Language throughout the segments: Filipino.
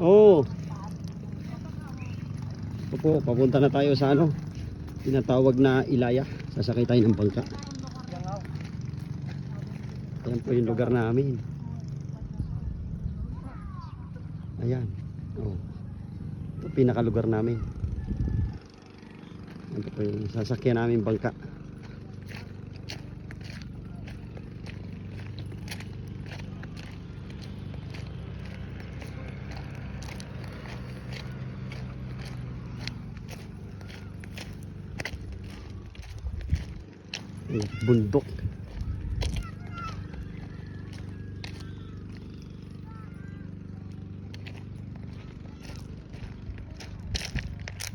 Oo. Opo, papunta na tayo sa ano, tinatawag na Ilaya. Sasakay tayo ng bangka. Ayan po yung lugar namin. Ayan. Oh. Ito pinakalugar namin. Ito po yung sasakyan namin bangka. Bundok.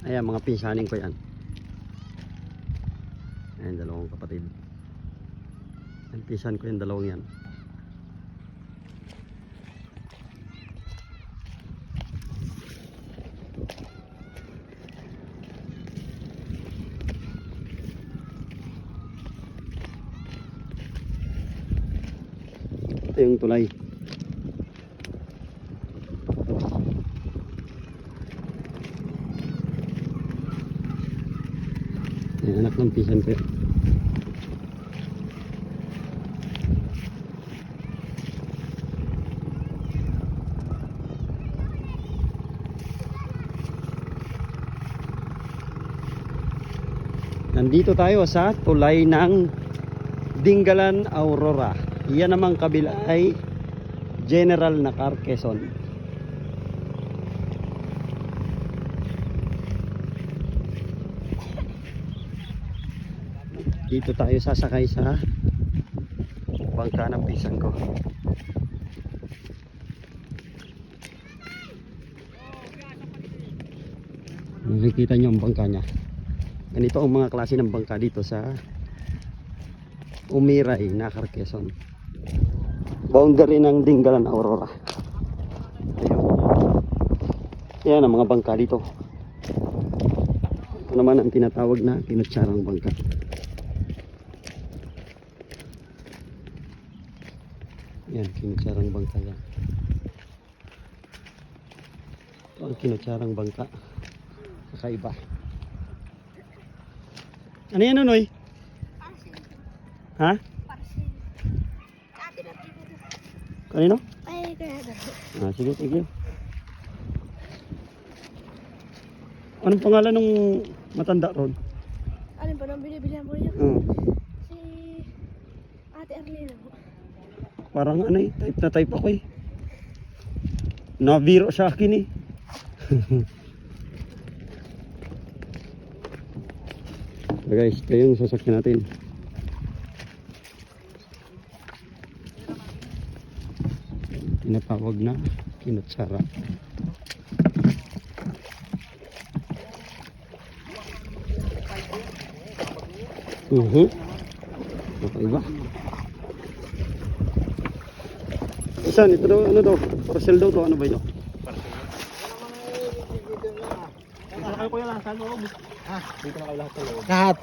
Ayan, mga pinsanin ko yan. Ayan, dalawang kapatid. Ayan, pinsan ko yung dalawang yan. Ito yung tulay. Ayan, anak ng pinsan ko. Nandito tayo sa tulay ng Dingalan, Aurora. Iyan namang kabila ay General Nakar, Quezon. Dito tayo sasakay sa bangka ng pinsan ko. Nakikita nyo ang bangka nya. Ganito ang mga klase ng bangka dito sa Umiray, Nakar, Quezon. Boundary ng Dingalan, Aurora. Ayun. Yan ang mga bangka dito. Ito naman ang tinatawag na kinutsarang bangka. Yan, kinutsarang bangka yan. Ito ang kinutsarang bangka. Kakaiba. Ano yan, Nonoy? Ha? Kanino? Ah, sige, sige. Anong pangalan ng matanda ron? Alin ba nang binibilihan po niya? Si Ate Arlene po. Parang ano eh, type na type ako eh. Nabiro sa akin eh. So guys, ito yung sasakyan natin. Tinatawag na kinutsara. Nakaiba. Saan? Ito daw, ano daw? Parcel daw to, ano ba ito? Ano ko yung lahat sa loob? Dito na kayo lahat sa loob. Lahat.